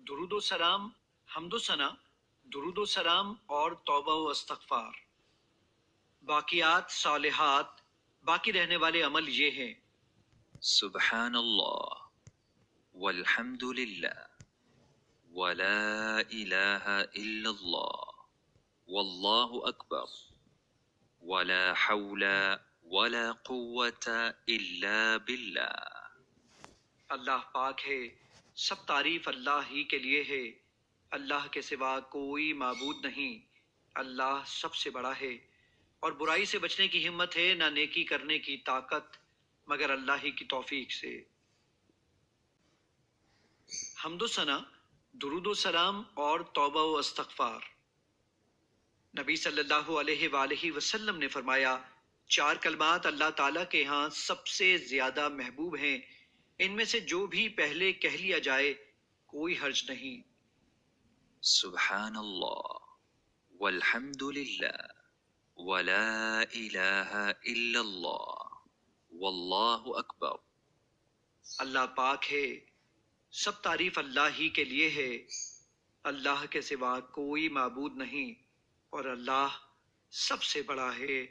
درود و سلام، حمد و ثنا، درود و سلام اور توبہ و استغفار، باقیات صالحات، باقی رہنے والے عمل یہ ہیں: سبحان اللہ والحمد للہ ولا الہ الا اللہ واللہ اکبر ولا حول ولا قوة الا باللہ۔ اللہ پاک ہے، سب تعریف اللہ ہی کے لیے ہے، اللہ کے سوا کوئی معبود نہیں، اللہ سب سے بڑا ہے، اور برائی سے بچنے کی ہمت ہے نہ نیکی کرنے کی طاقت مگر اللہ ہی کی توفیق سے۔ حمد و ثنا، درود و سلام اور توبہ و استغفار۔ نبی صلی اللہ علیہ وآلہ وسلم نے فرمایا، 4 کلمات اللہ تعالیٰ کے ہاں سب سے زیادہ محبوب ہیں، ان میں سے جو بھی پہلے کہہ لیا جائے کوئی حرج نہیں۔ سبحان اللہ والحمد للہ ولا الہ الا اللہ واللہ اکبر۔ اللہ پاک ہے، سب تعریف اللہ ہی کے لیے ہے، اللہ کے سوا کوئی معبود نہیں، اور اللہ سب سے بڑا ہے۔